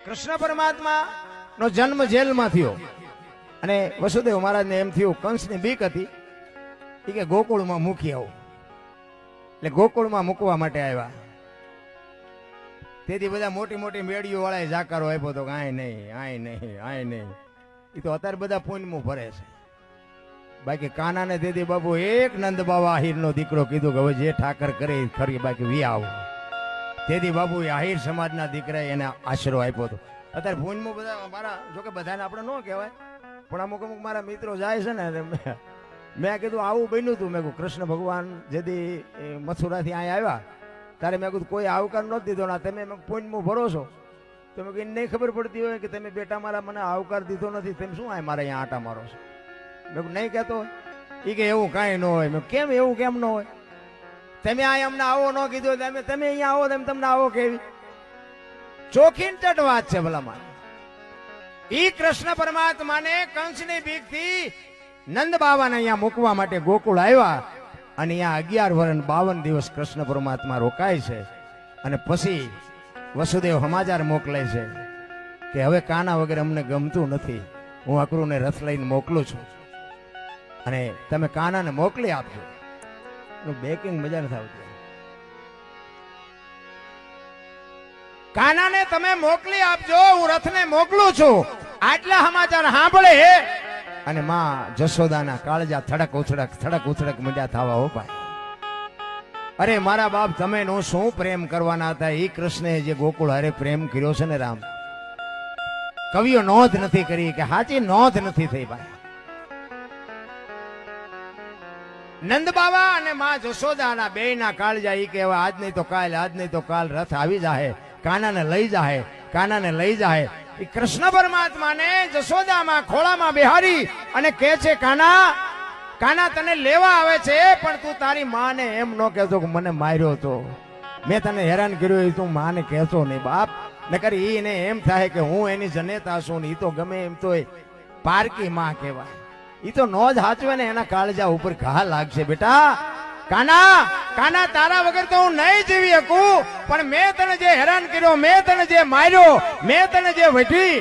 કૃષ્ણ પરમાત્મા નો જન્મ જેલમાં થયો અને વસુદેવ મહારાજને એમ થયું, કંસની બીક હતી કે ગોકુળમાં મૂકી આવું, એટલે ગોકુળમાં મૂકવા માટે આવ્યા. તેથી બધા મોટી મોટી મેળીઓ વાળા જાકારો આપ્યો તો આય નહીં, આય નહીં, આય નહીં. એ તો અત્યારે બધા પુણ્યમાં ભરે છે. બાકી કાનાને તેથી બાપુ એક નંદ બાવા આહિરનો દીકરો કીધું કે હવે જે ઠાકર કરે ખરી, બાકી વી આવું. તેથી બાપુ આહિર સમાજના દીકરાએ એને આશરો આપ્યો હતો. અત્યારે ભૂંજમાં બધા મારા, જોકે બધાને આપણે ન કહેવાય, પણ અમુક અમુક મારા મિત્રો જાય છે ને, મેં કીધું આવું બન્યું હતું. મેં કહ્યું કૃષ્ણ ભગવાન જેથી મથુરાથી અહીંયા આવ્યા ત્યારે મેં કીધું કોઈ આવકાર નહોતો દીધો ને તમે ભૂંજમાં ભરો છો. તો મેં કીધું નહીં ખબર પડતી હોય કે તમે બેટા મારા મને આવકાર દીધો નથી, તમે શું આ મારે અહીંયા આટા મારો છો? મેં કહ્યું નહીં કહેતો હોય. એ કે એવું કાંઈ ન હોય. મેં કેમ એવું કેમ ન હોય? તમે અહીંયા અમને આવો ન કીધું, તમે અહીંયા આવો તેમ તમને આવો કેવી? ચોખીન ચટ વાત છે ભલામાં. ઈ કૃષ્ણ પરમાત્માને કંસની બીકથી નંદ બાવાને અહીંયા મૂકવા માટે ગોકુળ આવ્યા અને અહીંયા 11 વર્ષ 52 દિવસ કૃષ્ણ પરમાત્મા રોકાય છે. અને પછી વસુદેવ સમાચાર મોકલે છે કે હવે કાના વગર અમને ગમતું નથી, હું અક્રૂરને રથ લઈને મોકલું છું અને તમે કાનાને મોકલી આપજો. બેકિંગ મજા નથી આવતી. કાનાને તમે મોકલી આપજો, હું રથને મોકલું છું. આટલા સમાચાર સાંભળે અને માં જશોદાના કાળજા થડક ઉથડક મંડ્યા થવા. હો ભાઈ, અરે મારા બાપ, તમે નો શું પ્રેમ કરવાના હતા? એ કૃષ્ણે જે ગોકુળ હારે પ્રેમ કર્યો છે ને રામ, કવિઓ નોંધ નથી કરી કે સાચી નોંધ નથી થઈ ભાઈ. નંદ બાવા અને માં જશોદાના બેયના કાળજા ઈ કહેવા આજ નહીં તો કાલ, આજ નહીં તો કાલ રથ આવી જાહે, કાનાને લઈ જાહે, કાનાને લઈ જાહે. એ કૃષ્ણ પરમાત્માને જશોદામાં ખોળામાં બેહારી અને કહે છે, કાના, કાના તને લેવા આવે છે, પણ તું તારી માને એમ ન કહેતો કે મને માર્યો તો, મેં તને હેરાન કર્યો, એ તું માને કહેતો નહીં બાપ. નકર એને એમ થાય કે હું એની જનેતા છું ને, એ તો ગમે એમ તો પારકી માં કહેવાય. ઈ તો નો જ હાચવે ને એના કાળજા ઉપર ઘા લાગશે. બેટા કાના, કાના તારા વગર તો હું નહીં જીવી શકું, પણ મેં તને જે હેરાન કર્યો, મેં તને જે માર્યો, મેં તને જે વઢી,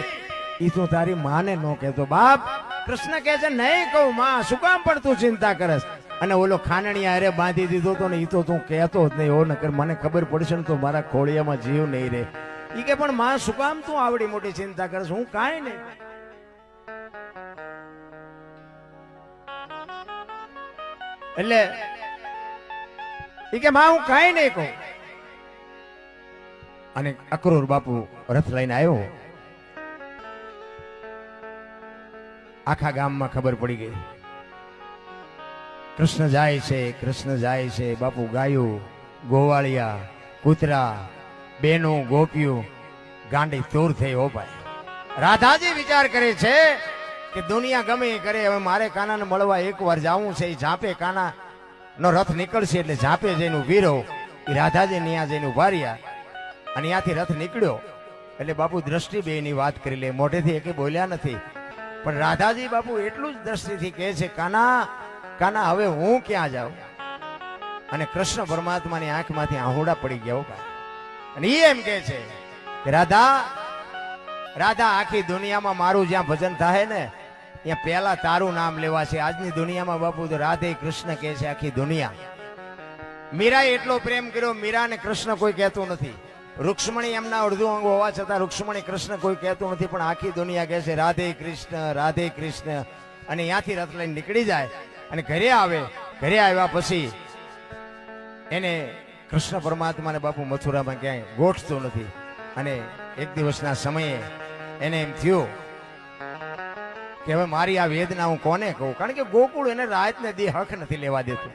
ઈ તું તારી માને નો કહેતો બાપ. કૃષ્ણ કહે છે નહીં કહું માં, શું કામ પણ તું ચિંતા કરસ? અને ઓલો ખાનણીયા હારે બાંધી દીધો તો ને, ઈ તો તું કહેતો જ નહીં. હો નકર મને ખબર પડશે ને તો મારા ખોળિયામાં જીવ નહીં રહે. ઈ કે પણ માં શું કામ તું આવડી મોટી ચિંતા કરસ? હું કાંઈ નહીં. એટલે ઈ કે માં હું કાંઈ નહીં કહું. અને અક્રૂર બાપુ રથ લઈને આવ્યો. આખા ગામમાં ખબર પડી ગઈ, કૃષ્ણ જાય છે, કૃષ્ણ જાય છે. બાપુ ગાયું, ગોવાળિયા, કૂતરા, બેનો, ગોપીઓ ગાંડી તૂર થઈ. હો ભાઈ, રાધાજી વિચાર કરે છે કે દુનિયા ગમે એ કરે, હવે મારે કાનાને મળવા એકવાર જાવું છે. ઝાંપે કાના નો રથ નીકળશે એટલે ઝાંપે જઈને ઉભી રહો. એ રાધાજી ત્યાં જઈને ઉભા રહ્યા અને ત્યાંથી રથ નીકળ્યો. એટલે બાપુ દ્રષ્ટિ બેની વાત કરી લે, મોઢેથી એકે બોલ્યા નથી, પણ રાધાજી બાપુ એટલું જ દ્રષ્ટિથી કહે છે, કાના, કાના હવે હું ક્યાં જાઉં? અને કૃષ્ણ પરમાત્માની આંખમાંથી આહુડા પડી ગયા. અને એ એમ કહે છે કે રાધા, રાધા, આખી દુનિયામાં મારું જ્યાં ભજન થાય ને ત્યાં પહેલા તારું નામ લેવા છે. આજની દુનિયામાં બાપુ તો રાધે કૃષ્ણ કહે છે આખી દુનિયા. મીરાએ એટલો પ્રેમ કર્યો, મીરાને કૃષ્ણ કોઈ કહેતું નથી. રૂક્ષ્મણી એમના અડધું અંગ હોવા છતાં રૂક્ષ્મણી કૃષ્ણ કોઈ કહેતું નથી, પણ આખી દુનિયા કહે છે રાધે કૃષ્ણ, રાધે કૃષ્ણ. અને ત્યાંથી રથ લઈને નીકળી જાય અને ઘરે આવે. ઘરે આવ્યા પછી એને કૃષ્ણ પરમાત્માને બાપુ મથુરામાં ક્યાંય ગોઠતું નથી. અને એક દિવસના સમયે એને એમ થયું કે હવે મારી આ વેદના હું કોને કહું? કારણ કે ગોકુળ એને રાતને દી હક નથી લેવા દેતું.